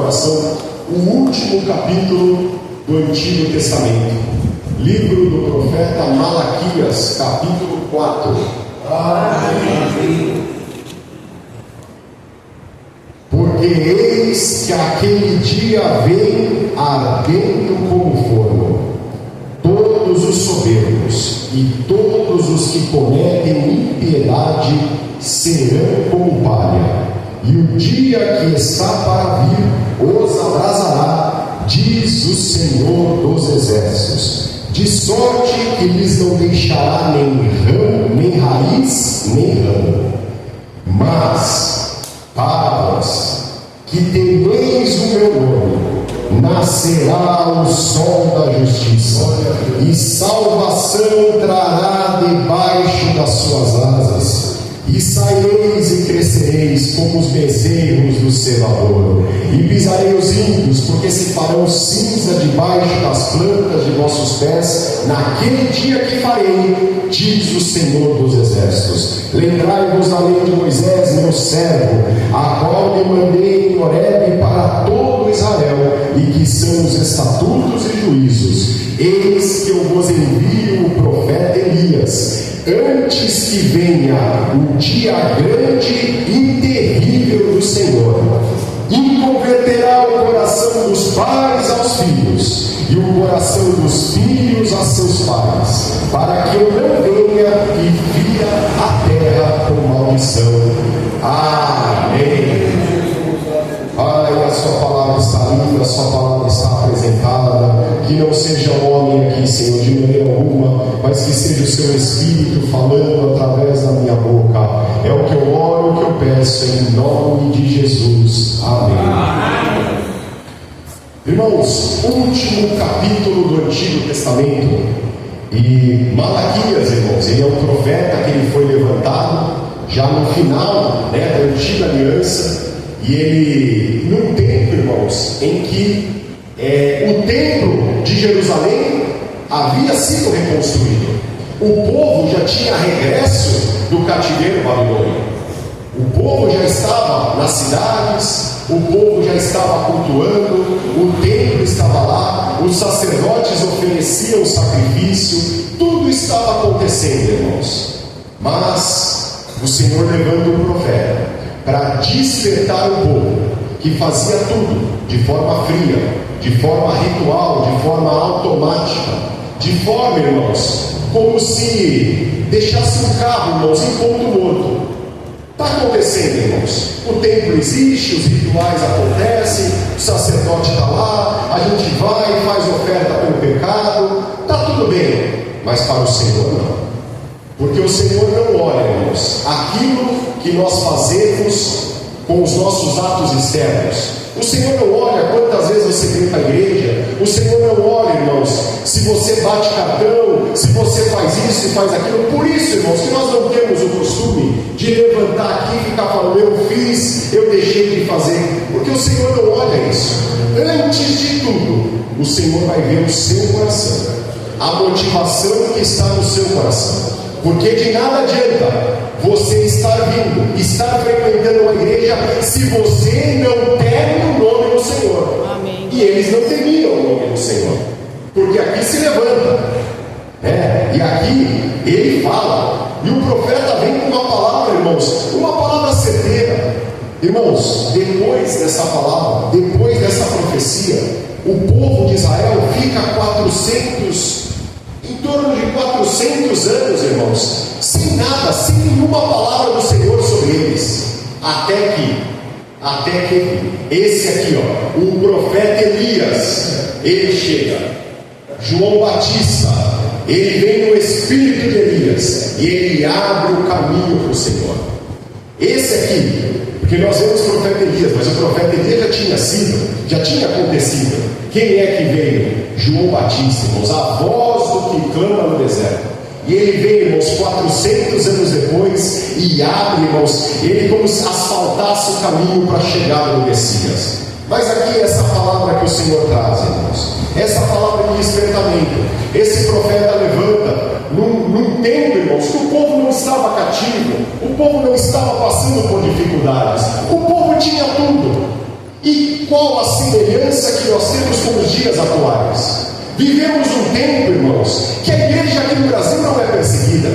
oração o último capítulo do Antigo Testamento, livro do profeta Malaquias, capítulo 4. Porque eis que aquele dia vem ardendo como forno, todos os soberbos e todos os que cometem impiedade serão como palha, e o dia que está para vir os abrasará, diz o Senhor dos Exércitos, de sorte que lhes não deixará nem ramo, nem raiz, nem ramo. Mas para vós que temeis o meu nome, nascerá o sol da justiça, e salvação trará debaixo das suas asas. E saireis e crescereis como os bezerros do cevador, e pisarei os ímpios, porque se farão cinza debaixo das plantas de vossos pés, naquele dia que farei, diz o Senhor dos Exércitos. Lembrai-vos da lei de Moisés, meu servo, a qual lhe mandei em Horebe para todo Israel, e que são os estatutos e juízos. Eis que eu vos envio o profeta Elias, antes que venha o dia grande e terrível do Senhor, e converterá o coração dos pais aos filhos, e o coração dos filhos a seus pais, para que eu não venha e via a terra com maldição. Amém. Pai, a sua palavra está linda, a sua palavra está apresentada. Que não seja o homem aqui, Senhor, de maneira alguma, mas que seja o seu Espírito falando através da minha boca. É o que eu oro, o que eu peço, em nome de Jesus. Amém. Irmãos, último capítulo do Antigo Testamento. E Malaquias, irmãos, ele é um profeta que ele foi levantado já no final, da Antiga Aliança. E ele, num tempo, irmãos, em que o templo de Jerusalém havia sido reconstruído, o povo já tinha regresso do cativeiro babilônico, o povo já estava nas cidades, o povo já estava cultuando, o templo estava lá, os sacerdotes ofereciam sacrifício, tudo estava acontecendo, irmãos. Mas o Senhor levanta um profeta para despertar o povo, que fazia tudo de forma fria, de forma ritual, de forma automática, de forma, irmãos, como se deixasse um carro, irmãos, em ponto morto. Está acontecendo, irmãos, o templo existe, os rituais acontecem, o sacerdote está lá, a gente vai e faz oferta pelo pecado, está tudo bem, mas para o Senhor não. Porque o Senhor não olha, irmãos, aquilo que nós fazemos com os nossos atos externos. O Senhor não olha quantas vezes você vem para a igreja. O Senhor não olha, irmãos, se você bate cartão, se você faz isso e faz aquilo. Por isso, irmãos, que nós não temos o costume de levantar aqui e ficar falando, eu fiz, eu deixei de fazer. Porque o Senhor não olha isso. Antes de tudo, o Senhor vai ver o seu coração, a motivação que está no seu coração. Porque de nada adianta você estar vindo, estar frequentando uma igreja, se você não teme o nome do Senhor. Amém. E eles não temiam o nome do Senhor, porque aqui se levanta, e aqui ele fala, e o profeta vem com uma palavra, irmãos, uma palavra certeira. Irmãos, depois dessa palavra, depois dessa profecia, o povo de Israel fica em torno de 400 anos, irmãos, sem nada, sem nenhuma palavra do Senhor sobre eles, até que esse aqui, o profeta Elias, ele chega, João Batista, ele vem no espírito de Elias, e ele abre o caminho para o Senhor. Esse aqui, porque nós vemos o profeta Elias, mas o profeta Elias já tinha acontecido. Quem é que veio? João Batista, irmãos, a voz do que clama no deserto. E ele veio, irmãos, 400 anos depois, e abre, irmãos, ele como se asfaltasse o caminho para a chegada do Messias. Mas aqui essa palavra que o Senhor traz, irmãos, essa palavra de despertamento, esse profeta levanta num tempo, irmãos, que o povo não estava cativo, o povo não estava passando por dificuldades, o povo tinha tudo. E qual a semelhança que nós temos com os dias atuais? Vivemos um tempo, irmãos, que a igreja aqui no Brasil não é perseguida.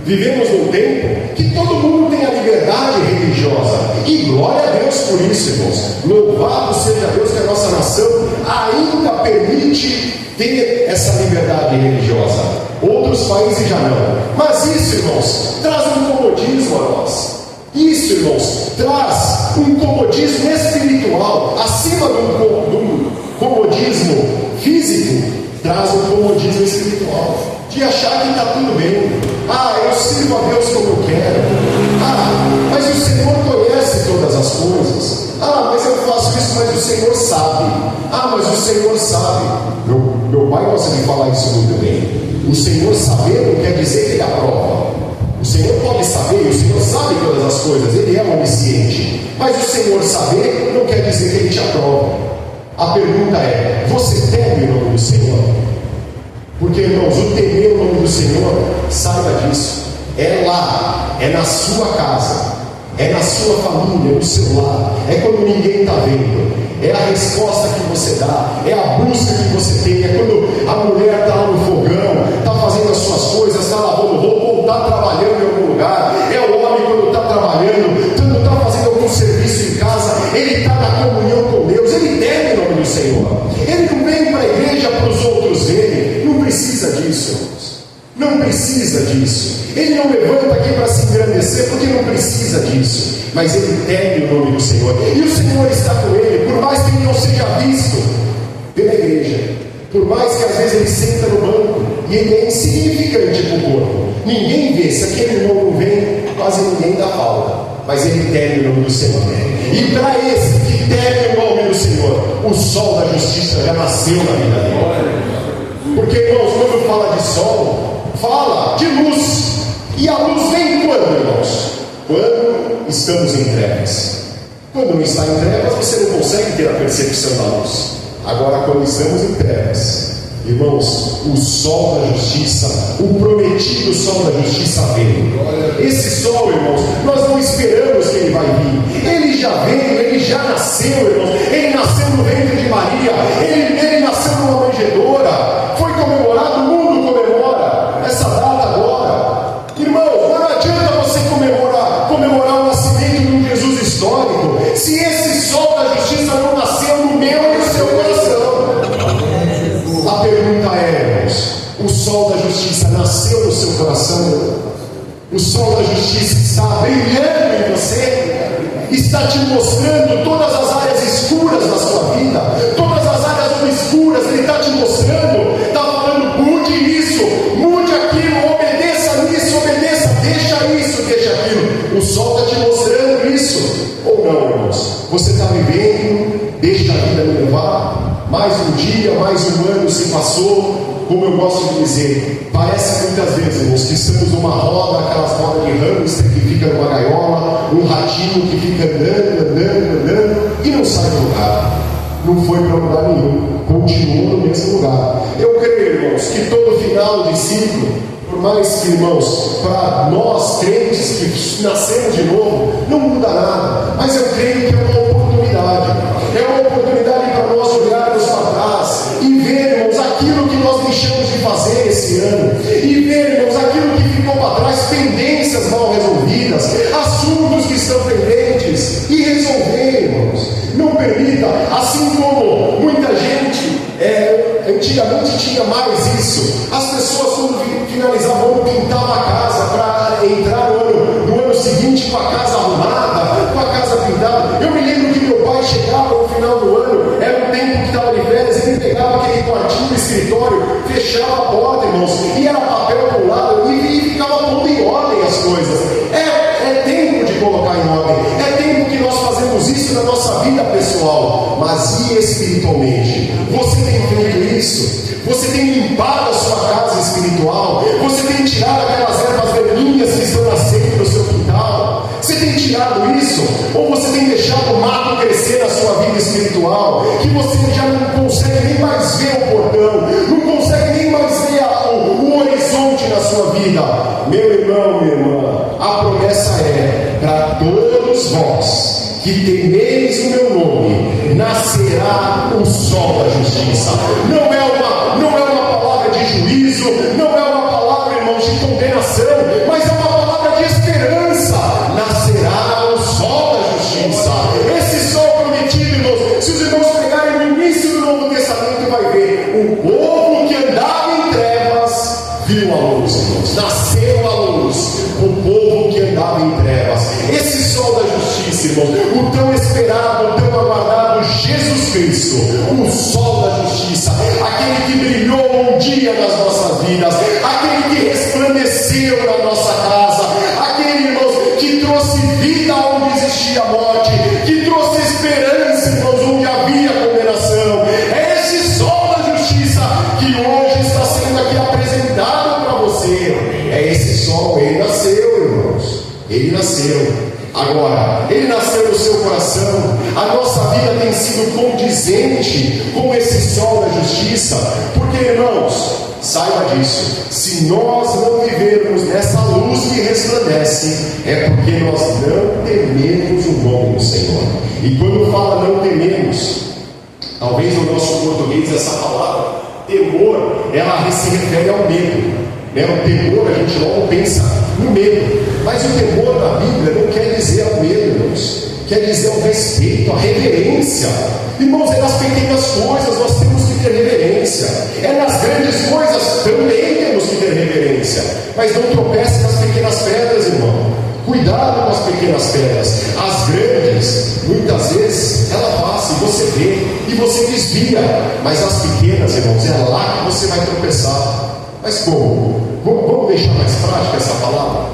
Vivemos num tempo que todo mundo tem a liberdade religiosa. E glória a Deus por isso, irmãos. Louvado seja Deus que a nossa nação ainda permite ter essa liberdade religiosa. Outros países já não. Mas isso, irmãos, traz um comodismo a nós. Isso, irmãos, traz um comodismo espiritual. Acima do comodismo físico, traz um comodismo espiritual. De achar que está tudo bem. Eu sirvo a Deus como eu quero. Mas o Senhor conhece todas as coisas. Mas eu faço isso, mas o Senhor sabe. Mas o Senhor sabe. Meu pai gosta de falar isso muito bem. O Senhor saber não quer dizer que ele aprova. O Senhor pode saber, o Senhor sabe todas as coisas, Ele é onisciente. Mas o Senhor saber não quer dizer que Ele te aprova. A pergunta é: você teme o nome do Senhor? Porque, irmãos, o temer o nome do Senhor, saiba disso, é lá, é na sua casa, é na sua família, no seu lar, é quando ninguém está vendo, é a resposta que você dá, é a busca que você tem, é quando a mulher está lá no fogão, está fazendo as suas coisas, está lavando roupa, ou está trabalhando em algum lugar, é o homem quando está trabalhando, quando está fazendo algum serviço em casa, ele está na comunhão com Deus, ele teme o nome do Senhor, ele não vem para a igreja para os outros verem. Não precisa disso, irmãos. Não precisa disso. Ele não levanta aqui para se engrandecer, porque não precisa disso. Mas ele teme o nome do Senhor. E o Senhor está com ele, por mais que ele não seja visto pela igreja. Por mais que às vezes ele senta no banco e ele é insignificante para o corpo. Ninguém vê. Se aquele irmão não vem, quase ninguém dá falta. Mas ele teme o nome do Senhor. E para esse que teme o nome do Senhor, o sol da justiça já nasceu na vida dele. Porque, irmãos, quando fala de sol, fala de luz. E a luz vem quando, irmãos? Quando estamos em trevas. Quando não está em trevas, você não consegue ter a percepção da luz. Agora, quando estamos em trevas, irmãos, o sol da justiça, o prometido sol da justiça vem. Esse sol, irmãos, nós não esperamos que ele vai vir. Ele já veio, ele já nasceu, irmãos. Ele nasceu no ventre de Maria. Ele nasceu numa manjedoura. Foi comemorado, o mundo comemora essa data agora. Irmãos, não adianta você comemorar o nascimento de um Jesus histórico, se esse sol da justiça não nasceu no meu e no seu coração. A pergunta é, irmãos, o sol da justiça nasceu no seu coração? O sol da justiça está brilhando em você? Está te mostrando todas as áreas escuras da sua vida, todas as áreas obscuras, Ele está te mostrando, está falando: mude isso, mude aquilo, obedeça nisso, obedeça, deixa isso, deixa aquilo. O sol está te mostrando isso, ou não, irmãos? Você está vivendo, deixa a vida me levar, mais um dia, mais um ano se passou. Como eu gosto de dizer, parece muitas vezes, irmãos, que estamos numa roda, aquelas rodas de hamster que fica numa gaiola, um ratinho que fica andando e não sai do lugar. Não foi para lugar nenhum, continua no mesmo lugar. Eu creio, irmãos, que todo final de ciclo, por mais que, irmãos, para nós crentes que nascemos de novo, não muda nada, mas eu creio que é uma oportunidade para nós olharmos para trás e vermos aquilo que nós deixamos de fazer esse ano, e vermos aquilo que ficou para trás, pendências mal resolvidas, assuntos que estão pendentes, e resolver, irmãos. Não permita, assim como muita gente antigamente tinha mais isso, as pessoas quando finalizavam o ano pintavam a casa para entrar no ano seguinte com a casa arrumada, com a casa pintada. Eu me lembro que meu pai chegava no final do ano, era um tempo que estava de férias, ele pegava aquele quartinho do escritório, fechava a porta, irmãos, e era papel para um lado, e ficava pondo em ordem as coisas. É tempo de colocar em ordem, é tempo que nós fazemos isso na nossa vida pessoal, mas e espiritualmente? Você tem feito isso? Você tem limpado a sua casa espiritual? Você tem tirado aquelas ervas daninhas que estão nascendo no seu quintal? Você tem tirado isso? Ou você tem deixado o mato crescer na sua vida espiritual, que você já não consegue nem mais ver o portão, não consegue nem mais ver o horizonte na sua vida? Meu irmão, minha irmã, a promessa é para todos vós que temeis o meu nome, nascerá o sol da justiça. Não é uma palavra de juízo, não é uma palavra, irmãos, de condenação, mas é uma palavra de esperança. Nascerá o sol da justiça. Esse sol prometido, irmãos, se os irmãos pegarem no início do Novo Testamento, vai ver o povo que andava em trevas viu a luz, irmãos, nasceu a luz, o povo que andava em trevas. Esse sol da justiça, irmãos, o tão esperado, o tão aguardado Jesus Cristo, o sol da justiça, aquele que brilhou um dia nas nossas vidas, aquele que resplandeceu na nossa casa, aquele, irmãos, que trouxe vida onde existia morte, que trouxe esperança, irmãos, onde havia condenação. É esse sol da justiça que hoje está sendo aqui apresentado para você. É esse sol, ele nasceu, irmãos, ele nasceu. Agora, ele nasceu no seu coração. A nossa vida tem sido condizente com esse sol da justiça, porque, irmãos, saiba disso, se nós não vivermos nessa luz que resplandece, é porque nós não tememos o nome do Senhor. E quando fala não tememos, talvez no nosso português essa palavra temor, ela se refere ao medo, né? O temor, a gente logo pensa no medo, mas o temor na Bíblia não quer dizer ao medo, irmãos, quer dizer ao respeito, à reverência. Irmãos, é nas pequenas coisas nós temos que ter reverência, é nas grandes coisas também temos que ter reverência, mas não tropece nas pequenas pedras, irmão. Cuidado com as pequenas pedras. As grandes, muitas vezes, ela passa e você vê e você desvia, mas as pequenas, irmãos, é lá que você vai tropeçar. Mas como? Vamos deixar mais prática essa palavra?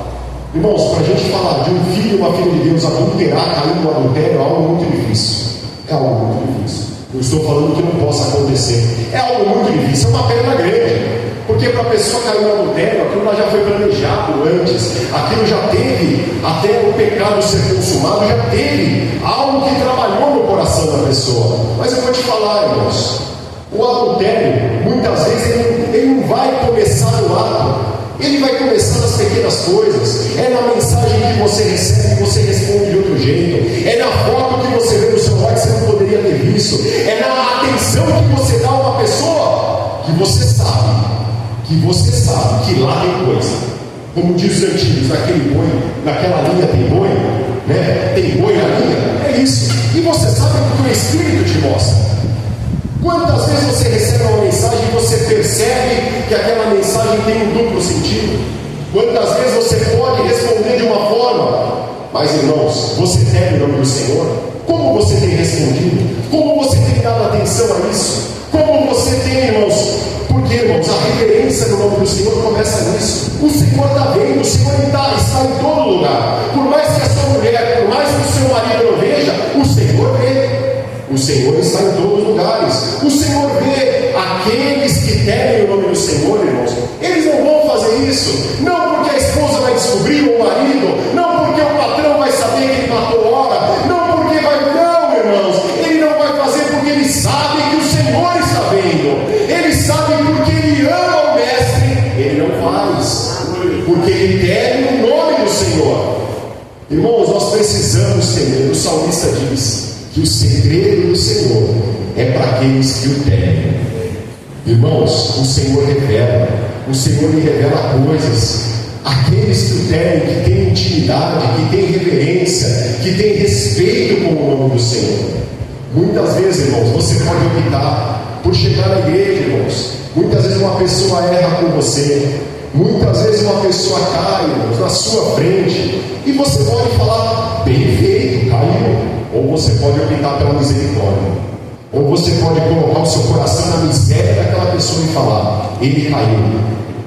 Irmãos, para a gente falar de um filho e uma filha de Deus adulterar, cair no adultério, é algo muito difícil. É algo muito difícil. Não estou falando que não possa acontecer. É algo muito difícil, é uma pedra grande. Porque para a pessoa cair no adultério, aquilo lá já foi planejado antes, aquilo já teve, até o pecado ser consumado, já teve algo que trabalhou no coração da pessoa. Mas eu vou te falar, irmãos, o adultério, muitas vezes, ele não vai começar no ato, ele vai começar nas pequenas coisas. É na mensagem que você recebe, que você responde de outro jeito, é na foto que você vê no celular que você não poderia ter visto, é na atenção que você dá a uma pessoa que você sabe que lá tem coisa. Como diz os antigos, naquele boi, naquela linha tem boi, né? Tem boi na linha, é isso. E você sabe o que o Espírito te mostra. Quantas vezes você recebe uma mensagem e você percebe que aquela mensagem tem um duplo sentido? Quantas vezes você pode responder de uma forma, mas, irmãos, você teme o nome do Senhor? Como você tem respondido? Como você tem dado atenção a isso? Como você tem, irmãos? Porque, irmãos, a reverência no nome do Senhor começa nisso. O Senhor está vendo, o Senhor está em todo lugar. Por mais que a sua mulher, por mais que o seu marido não veja, o Senhor vê. O Senhor está em todos os lugares. O Senhor vê aqueles que temem o nome do Senhor, irmãos. Eles não vão fazer isso, não porque a esposa vai descobrir, ou o marido, não porque o patrão vai saber que ele matou hora, não porque vai, não, irmãos. Ele não vai fazer porque ele sabe que o Senhor está vendo. Ele sabe porque ele ama o Mestre. Ele não faz porque ele teme o nome do Senhor. Irmãos, nós precisamos temer. O salmista diz que o segredo do Senhor é para aqueles que o temem. Irmãos, o Senhor revela, o Senhor lhe revela coisas. Aqueles que o temem, que têm intimidade, que têm reverência, que têm respeito com o nome do Senhor. Muitas vezes, irmãos, você pode optar por chegar na igreja, irmãos. Muitas vezes uma pessoa erra com você, muitas vezes uma pessoa cai, irmãos, na sua frente, e você pode falar, bem feito, caiu. Ou você pode optar pela misericórdia, ou você pode colocar o seu coração na miséria daquela pessoa e falar, ele caiu,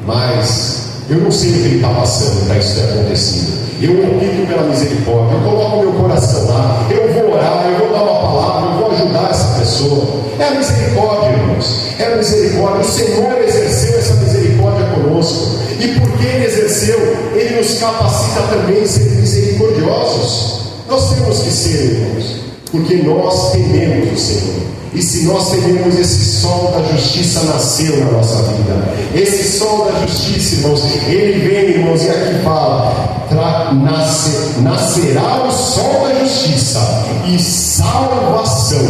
mas eu não sei o que ele está passando para isso ter acontecido. Eu opto pela misericórdia, eu coloco o meu coração lá, eu vou orar, eu vou dar uma palavra, eu vou ajudar essa pessoa. É a misericórdia, irmãos, é a misericórdia. O Senhor exerceu essa misericórdia conosco, e porque Ele exerceu, Ele nos capacita também a ser misericordiosos. Nós temos que ser, irmãos, porque nós tememos o Senhor. E se nós tememos, esse sol da justiça nasceu na nossa vida. Esse sol da justiça, irmãos, ele vem, irmãos, e aqui fala, nascerá o sol da justiça, e salvação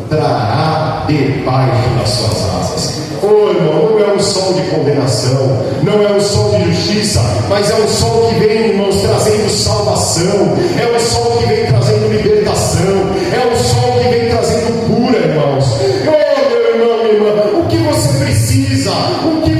trará debaixo das suas asas. Oh, irmão, não é um sol de condenação, não é um sol de justiça, mas é um sol que vem, irmãos, trazendo salvação, é um sol que vem trazendo libertação, é um sol que vem trazendo cura, irmãos. Oh, meu irmão, minha irmã, o que você precisa, o que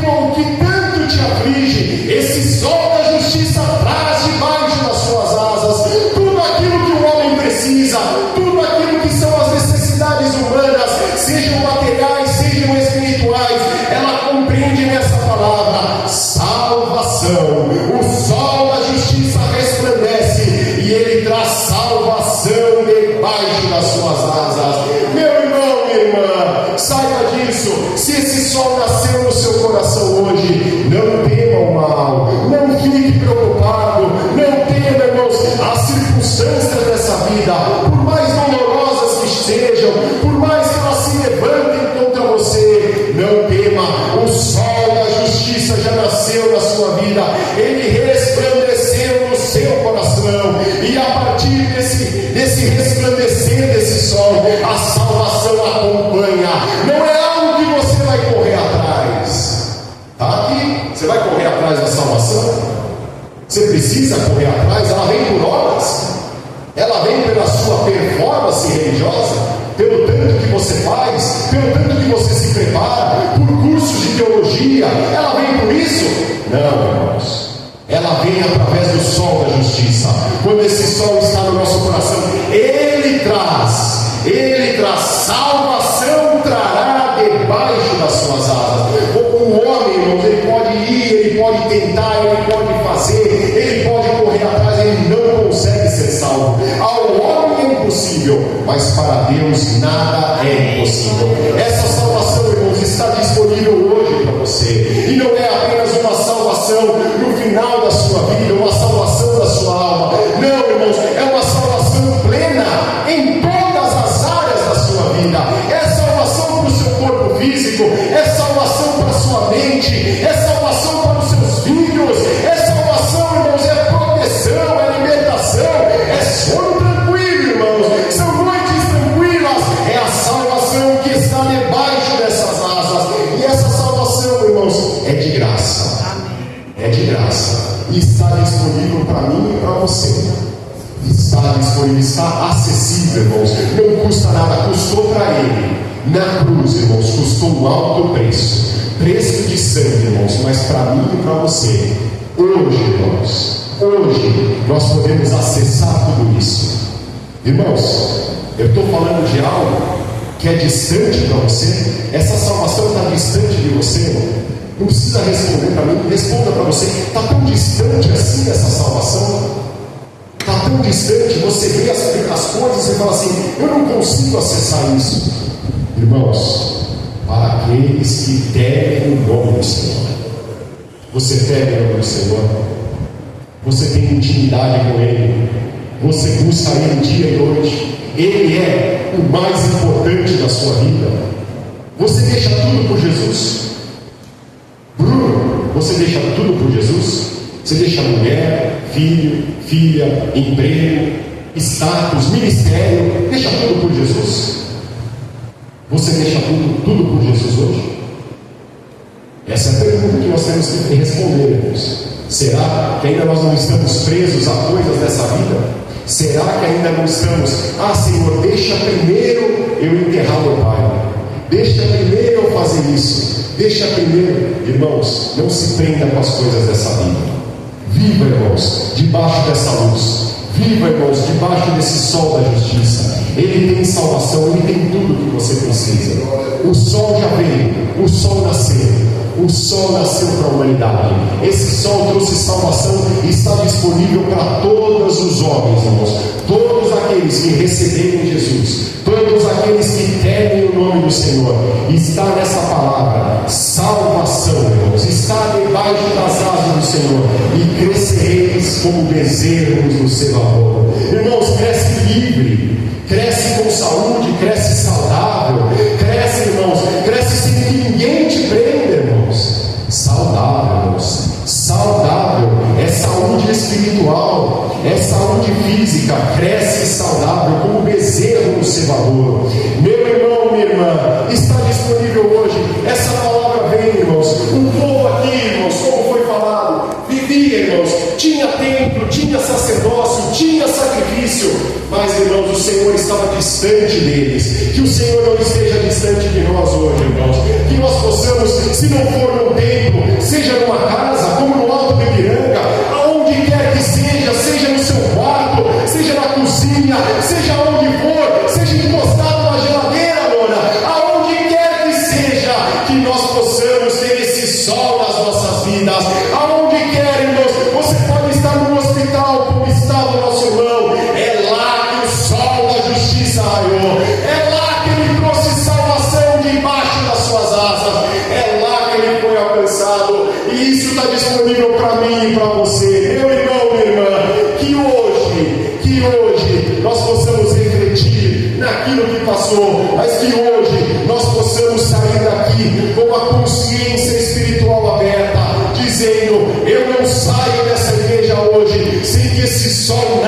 tanto te aflige, esse sol da justiça traz debaixo das suas asas tudo aquilo que o homem precisa, tudo aquilo que são as necessidades humanas, sejam materiais, sejam espirituais. Ela compreende nessa palavra salvação. O sol da justiça resplandece e ele traz salvação debaixo das suas asas. Meu irmão, minha irmã, saiba disso. Se esse sol nasceu no seu coração hoje, não tema o mal, não fique preocupado, não tema, irmãos, as circunstâncias dessa vida, por mais dolorosas que sejam, por mais que elas se levantem contra você, não tema. O sol da justiça já nasceu na sua vida, ele resplandeceu no seu coração, e a partir desse resplandecer desse sol, a salvação acompanha. Não é algo que você vai correr atrás. Está aqui, você vai correr atrás da salvação? Você precisa correr atrás? Ela vem por obras, ela vem pela sua performance religiosa, pelo tanto que você faz, pelo tanto que você se prepara, por cursos de teologia. Ela vem por isso? Não, irmãos. Ela vem através do sol da justiça. Quando esse sol está no nosso coração, ele traz salvação, trará debaixo das suas asas. O homem, irmãos, ele pode ir, ele pode tentar, ele pode fazer, ele pode correr atrás, ele não consegue ser salvo. Ao homem é impossível, mas para Deus nada é impossível. Essa salvação, irmãos, está disponível hoje para você, e não é apenas uma salvação no final da sua vida, uma salvação da sua alma. Não, irmãos, é uma salvação plena em todas as áreas da sua vida. É salvação para o seu corpo físico, é salvação para a sua mente, é salvação para os seus filhos, é salvação, irmãos, é proteção, é libertação, é sono tranquilo, irmãos, são noites tranquilas. É a salvação que está debaixo dessas asas, e essa salvação, irmãos, é de graça. É de graça, e está disponível para mim e para você. Está disponível, está acessível, irmãos. Não custa nada, custou para ele na cruz, irmãos, custou um alto preço de sangue, irmãos, mas para mim e para você, hoje, irmãos, hoje nós podemos acessar tudo isso. Irmãos, eu estou falando de algo que é distante para você. Essa salvação está distante de você, irmão. Não precisa responder para mim, responda para você. Está tão distante assim essa salvação? Está tão distante, você vê as coisas e fala assim: eu não consigo acessar isso. Irmãos, para aqueles que temem o nome do Senhor, você teme o nome do Senhor, você tem intimidade com Ele, você busca Ele dia e noite, Ele é o mais importante da sua vida. Você deixa tudo por Jesus? Bruno, você deixa tudo por Jesus? Você deixa mulher, filho, filha, emprego, status, ministério, deixa tudo por Jesus? Você deixa tudo por Jesus hoje? Essa é a pergunta que nós temos que responder, irmãos. Será que ainda nós não estamos presos a coisas dessa vida? Será que ainda não estamos? Senhor, deixa primeiro eu enterrar meu pai, deixa primeiro eu fazer isso, deixa primeiro. Irmãos, não se prenda com as coisas dessa vida. Viva, irmãos, debaixo dessa luz. Viva, irmãos, debaixo desse sol da justiça. Ele tem salvação, Ele tem tudo que você precisa. O sol já veio, o sol nasceu. O sol nasceu para a humanidade. Esse sol trouxe salvação e está disponível para todos os homens, irmãos. Todos aqueles que receberem Jesus, todos aqueles que temem o nome do Senhor. Está nessa palavra salvação, irmãos. Está debaixo das asas do Senhor. E crescereis como bezerros no cevador. Irmãos, cresce livre, cresce com saúde, cresce saudável, cresce, irmãos, cresce sem que ninguém te prenda, irmãos. Saudável, irmãos, saudável, é saúde espiritual, é saúde física, cresce saudável, como bezerro conservador. Meu irmão, minha irmã, está disponível hoje. Essa palavra vem, irmãos. Um povo aqui, irmãos, como foi falado, vivia, irmãos, tinha templo, tinha sacerdócio, tinha sacrifício, mas, irmãos, o Senhor estava distante deles. Que o Senhor não esteja distante de nós hoje, irmãos. Que nós possamos, se não for num templo, seja numa casa, como no Alto do Ipiranga, aonde quer que seja, seja no seu quarto, seja na cozinha, seja onde for, seja encostado na geladeira, Lona, aonde quer que seja, que nós possamos ter esse sol nas nossas vidas. Aonde quer, irmãos, você pode estar no hospital, como estava o nosso irmão. É lá que o sol da justiça raiou. É lá que ele trouxe salvação debaixo das suas asas. É lá que ele foi alcançado. E isso está disponível para mim e para você, meu irmão, minha irmã. Que hoje nós possamos refletir naquilo que passou, mas que hoje nós possamos sair daqui com a consciência espiritual aberta, dizendo: eu não saio dessa igreja hoje sem que esse sol